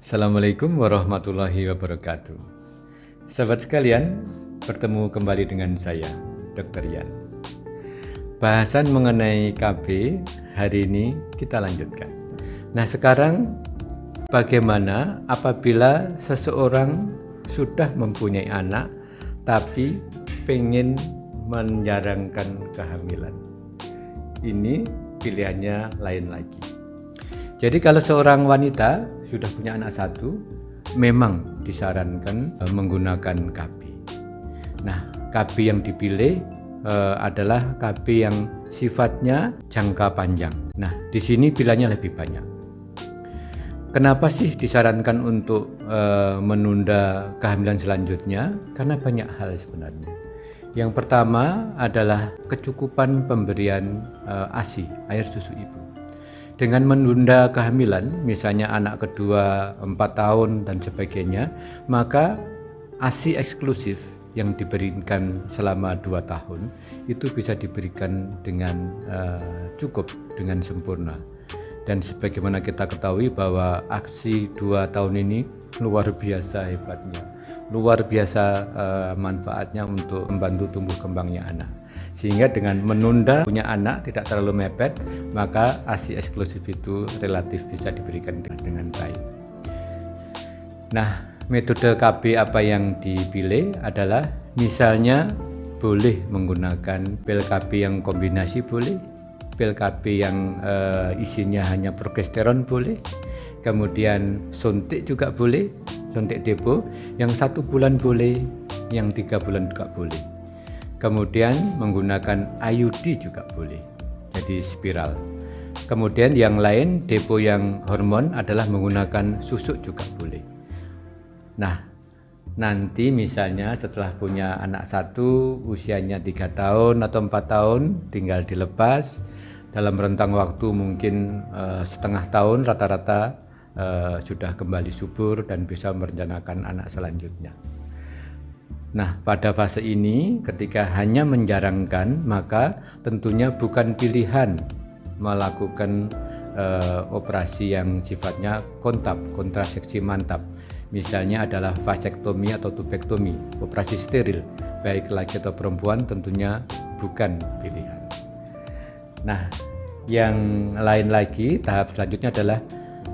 Assalamualaikum warahmatullahi wabarakatuh. Sahabat sekalian, bertemu kembali dengan saya, Dr. Yan. Bahasan mengenai KB hari ini kita lanjutkan. Nah, sekarang bagaimana apabila seseorang sudah mempunyai anak tapi pengen menjarangkan kehamilan? Ini pilihannya lain lagi. Jadi kalau seorang wanita sudah punya anak satu, memang disarankan menggunakan KB. Nah, KB yang dipilih adalah KB yang sifatnya jangka panjang. Nah, di sini pilihannya lebih banyak. Kenapa sih disarankan untuk menunda kehamilan selanjutnya? Karena banyak hal sebenarnya. Yang pertama adalah kecukupan pemberian ASI, air susu ibu. Dengan menunda kehamilan, misalnya anak kedua 4 tahun dan sebagainya, maka ASI eksklusif yang diberikan selama 2 tahun itu bisa diberikan dengan cukup, dengan sempurna. Dan sebagaimana kita ketahui bahwa ASI 2 tahun ini luar biasa hebatnya, luar biasa manfaatnya untuk membantu tumbuh kembangnya anak. Sehingga dengan menunda punya anak tidak terlalu mepet, maka ASI eksklusif itu relatif bisa diberikan dengan baik. Nah, metode KB apa yang dipilih adalah misalnya boleh menggunakan pil KB yang kombinasi boleh, pil KB yang isinya hanya progesteron boleh, kemudian suntik juga boleh, suntik depo yang 1 bulan boleh, yang 3 bulan juga boleh. Kemudian menggunakan IUD juga boleh, jadi spiral. Kemudian yang lain depo yang hormon adalah menggunakan susuk juga boleh. Nah, nanti misalnya setelah punya anak satu, usianya 3 tahun atau 4 tahun, tinggal dilepas. Dalam rentang waktu mungkin setengah tahun rata-rata sudah kembali subur dan bisa merencanakan anak selanjutnya. Nah, pada fase ini ketika hanya menjarangkan, maka tentunya bukan pilihan melakukan operasi yang sifatnya kontrasepsi mantap. Misalnya adalah vasektomi atau tubektomi, operasi steril, baik laki atau perempuan tentunya bukan pilihan. Nah, yang lain lagi, tahap selanjutnya adalah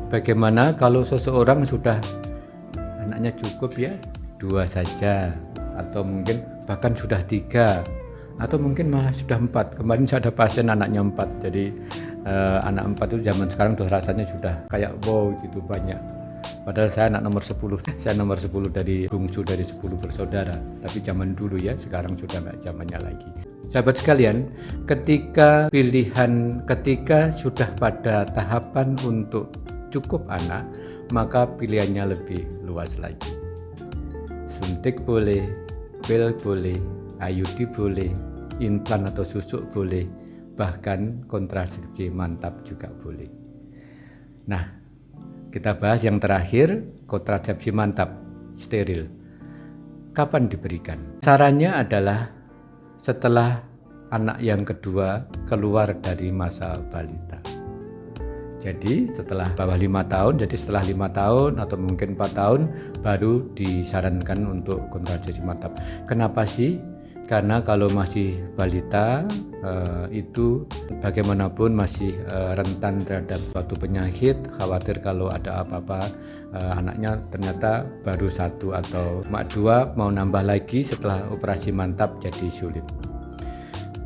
bagaimana kalau seseorang sudah anaknya cukup ya, 2 saja, atau mungkin bahkan sudah 3, atau mungkin malah sudah 4. Kemarin saya ada pasien anaknya 4, jadi anak 4 itu zaman sekarang tuh rasanya sudah kayak wow gitu banyak. Padahal saya anak nomor 10, saya nomor 10 dari bungsu dari 10 bersaudara, tapi zaman dulu ya, sekarang sudah nggak zamannya lagi. Sahabat sekalian, ketika sudah pada tahapan untuk cukup anak, maka pilihannya lebih luas lagi. Suntik boleh, pil boleh, IUD boleh, implan atau susuk boleh, bahkan kontrasepsi mantap juga boleh. Nah, kita bahas yang terakhir, kontrasepsi mantap, steril. Kapan diberikan? Sarannya adalah setelah anak yang kedua keluar dari masa balita. Jadi setelah bawah 5 tahun, jadi setelah 5 tahun atau mungkin 4 tahun baru disarankan untuk kontrasepsi mantap. Kenapa sih? Karena kalau masih balita itu bagaimanapun masih rentan terhadap suatu penyakit, khawatir kalau ada apa-apa anaknya ternyata baru 1 atau 2, mau nambah lagi setelah operasi mantap jadi sulit.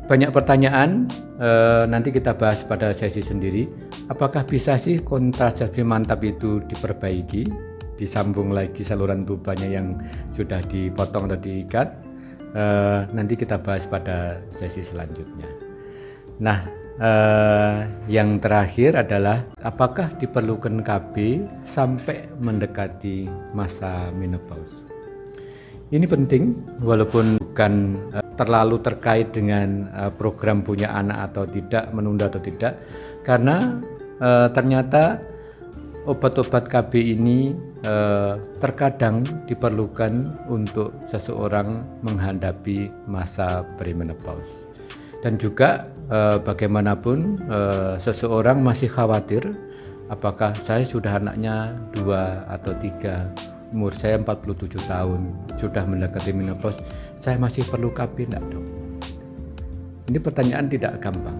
Banyak pertanyaan, nanti kita bahas pada sesi sendiri. Apakah bisa sih kontrasepsi mantap itu diperbaiki, disambung lagi saluran pubanya yang sudah dipotong atau diikat? Nanti kita bahas pada sesi selanjutnya. Nah, yang terakhir adalah apakah diperlukan KB sampai mendekati masa menopause? Ini penting, walaupun bukan terlalu terkait dengan program punya anak atau tidak, menunda atau tidak, karena ternyata obat-obat KB ini terkadang diperlukan untuk seseorang menghadapi masa perimenopause. Dan juga bagaimanapun seseorang masih khawatir Apakah saya sudah anaknya 2 atau 3, umur saya 47 tahun, sudah mendekati menopause, saya masih perlu KB enggak, Dok? Ini pertanyaan tidak gampang.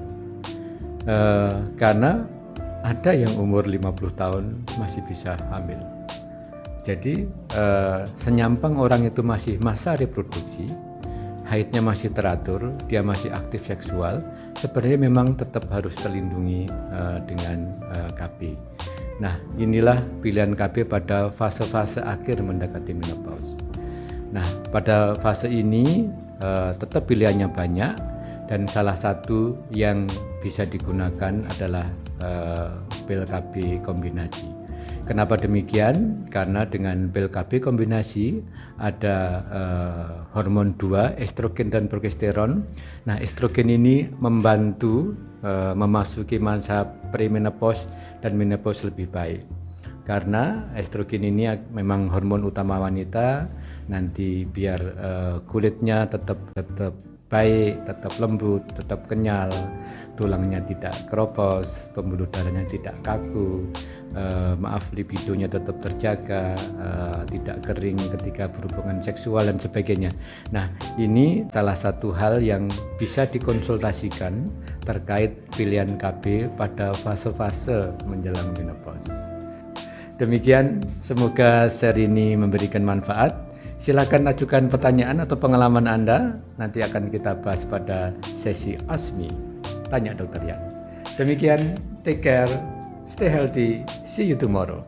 Karena ada yang umur 50 tahun masih bisa hamil. Jadi senyampang orang itu masih masa reproduksi, haidnya masih teratur, dia masih aktif seksual, sebenarnya memang tetap harus terlindungi dengan KB. Nah, inilah pilihan KB pada fase-fase akhir mendekati menopause. Nah, pada fase ini tetap pilihannya banyak, dan salah satu yang bisa digunakan adalah pil KB kombinasi. Kenapa demikian? Karena dengan pil KB kombinasi ada hormon 2, estrogen dan progesteron. Nah, estrogen ini membantu memasuki masa premenopause dan menopause lebih baik. Karena estrogen ini memang hormon utama wanita, nanti biar kulitnya tetap baik, tetap lembut, tetap kenyal, tulangnya tidak keropos, pembuluh darahnya tidak kaku, libidonya tetap terjaga, tidak kering ketika berhubungan seksual dan sebagainya. Nah, ini salah satu hal yang bisa dikonsultasikan terkait pilihan KB pada fase-fase menjelang menopause. Demikian, semoga seri ini memberikan manfaat. Silakan ajukan pertanyaan atau pengalaman Anda, nanti akan kita bahas pada sesi ASMI Tanya Dr. Yan. Demikian, take care, stay healthy, see you tomorrow.